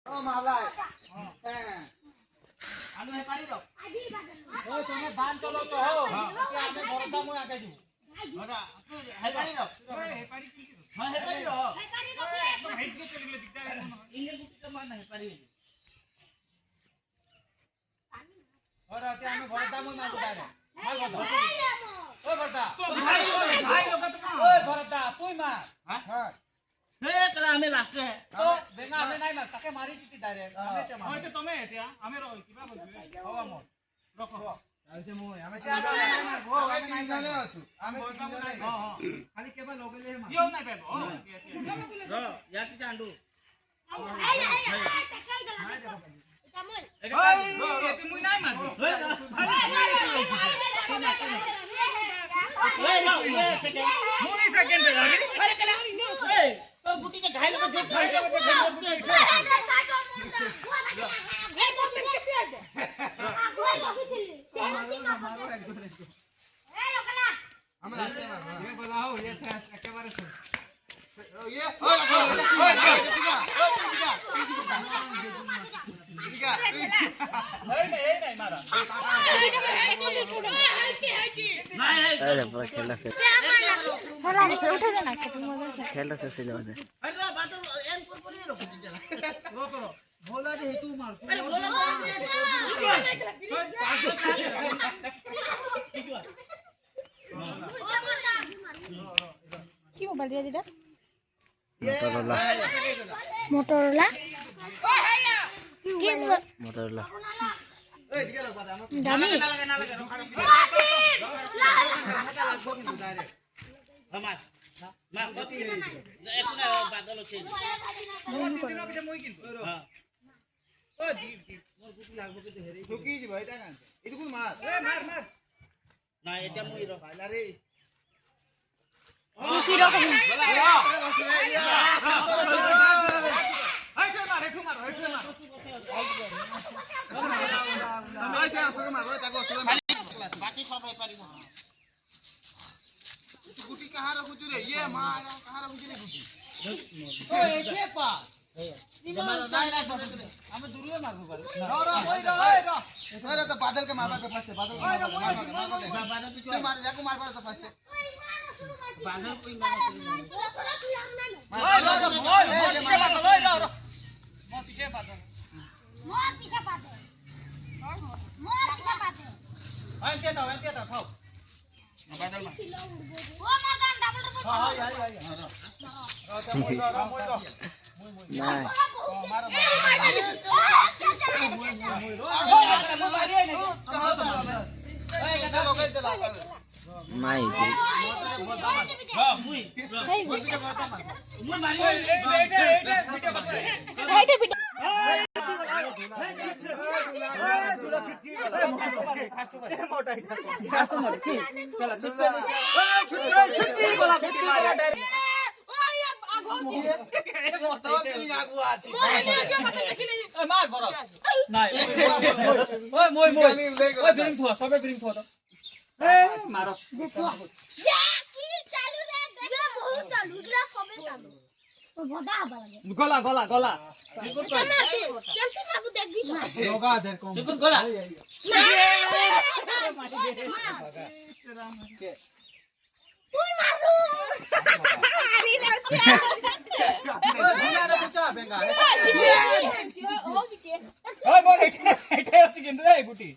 ও মালাই হ্যাঁ আনু হে পারি দাও ও তুমি দান চলো তো হো কি আমি বড়দা মই আগে দিব বড়া হে পারি দাও হে পারি কি হ্যাঁ হে পারি দাও একদম হাইট কে চলে গেলে দিকদার ইংলিশ বুটি মান না হে পারি और आते हमें बड़दा में मार उतारे मार बता ओ बड़दा भाई लोग तुम ओए बड़दा तू मार हां हे कला हमें लास्ट है तो बेंगा हमें नहीं मार ताके मारी जीती डायरेक्ट हमें ते मार तो तुम्हें एतिया हमें रो किबा बोलबे हवा मोर रखो ऐसे मोय हमें ते वो हमें नहीं जाने आछु हमें बड़दा में नहीं हां हां खाली केवल लोगले मार यो नहीं बेबो रो या की जांडू ओए तू मुई नहीं मार ये सेकंड पे अरे कला ए तो गुटी के घायल को देख खाई के देख गुटी ए लोकला हम लाते मारो ये बोलाओ ये एकेबारे से ये नहीं मारा अरे बड़ा खेलना से उठे देना खेलना से जाओ दे अरे बात एम को नहीं रखो चला रोको बोला दे तू मार अरे बोला কি মোবাইল দিয়া দিটা मोटरोला মোটরোলা কি मोटरोला দামি কি রকম बाकी सब पारी गुटी कहां रखु रे ये मां कहां रखु रे गुटी ओए के पा जमानो नहीं लाइक बटे हम दूरिए मारबो पर रो अरे तो बादल के मारबा तो फर्स्ट बादल के मार जाको मारबा तो फर्स्ट बादल कोई मार रो पीछे बादल ऐसे तो खाओ बादल में ओ मर्दान डबल डबल हां आई नहीं मारो नहीं जी हां मुई मारी এইটা ভিডিও गला गला गला गला गुटी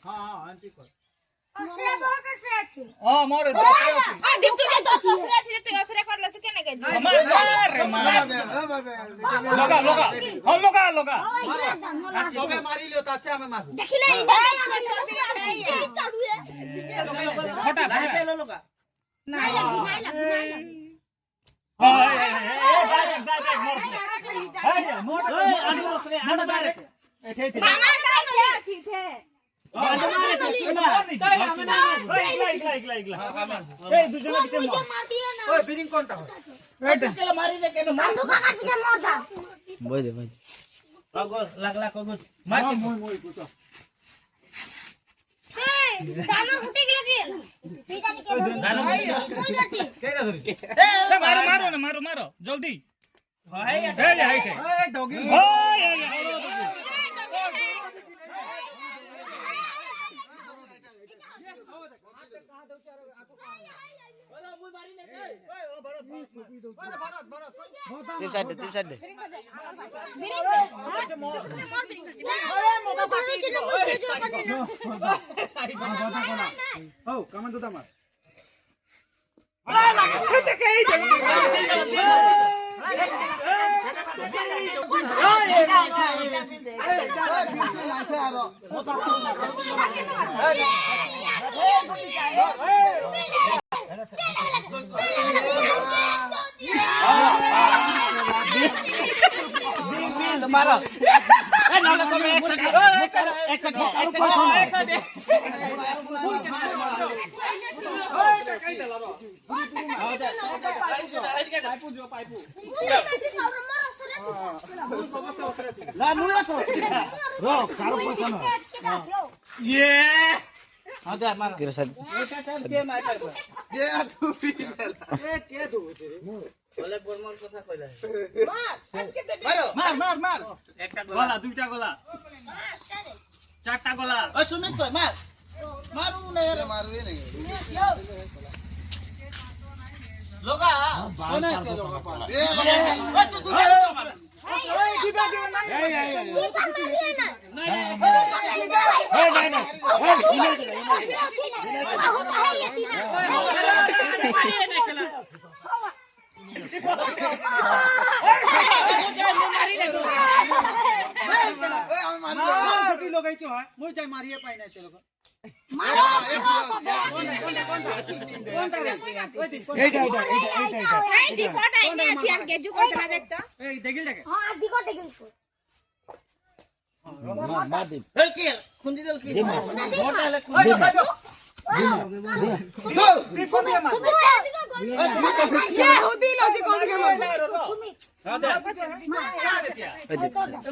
बोल दे लगला मारो जल्दी টিপ সাইড দে मारो ए ना तो मैं एक सेकंड ला मुया तो रो कारो पैसा ना ये आजा मार गिर साइड के मार के तू भी ए के तू বলে বর্মর কথা কইলা মার একটা গলা দুইটা গলা চারটা গলা ওই সুমিত কই মার মারু না রে মারবে না লোগা কোনে কে লোগা পালা এ ওই তুই দুইটা মার ওই দিবা দিও না এই না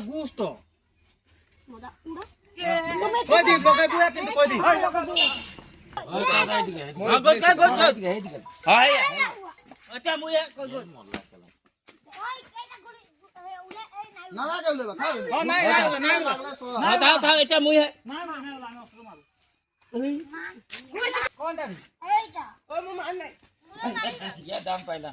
gusto kodi bokai buat itu kodi hai acha muya kodi nala jaule ba khau oh nai thau acha muya kon ta eita oh mama annai ya dam paila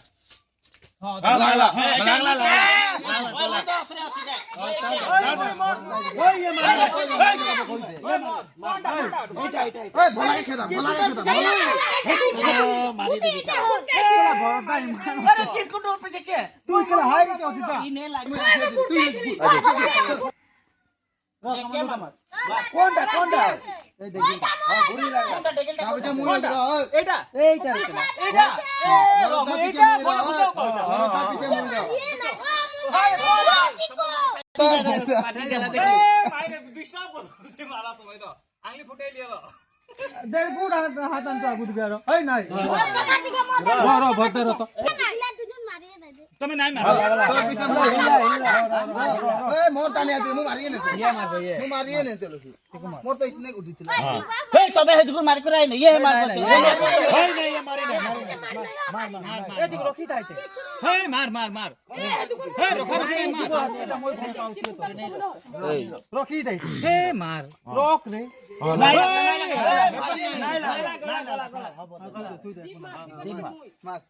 તમે નહીં મારો મોર તાને આતી હું મારીએ ને હું મારીએ ને તે લોકો મોર તો ઇતને ઉઠી થીલા હે તબે હે જુગુર મારી કરાય ને ये मार हई नहीं ये मारे नहीं मार ए जુગુર રોકી થાય છે હે માર હે રોકો માર રોકી દે હે માર રોક રે માર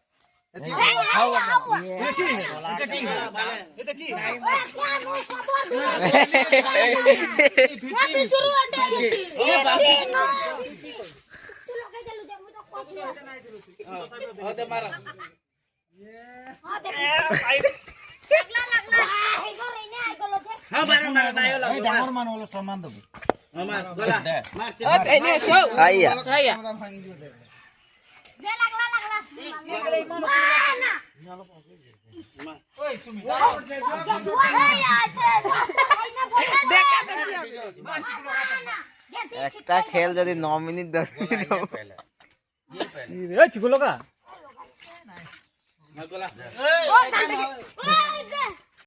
একটা খেল যদি 9 মিনিট 10 মিনিট এই চিকু লগা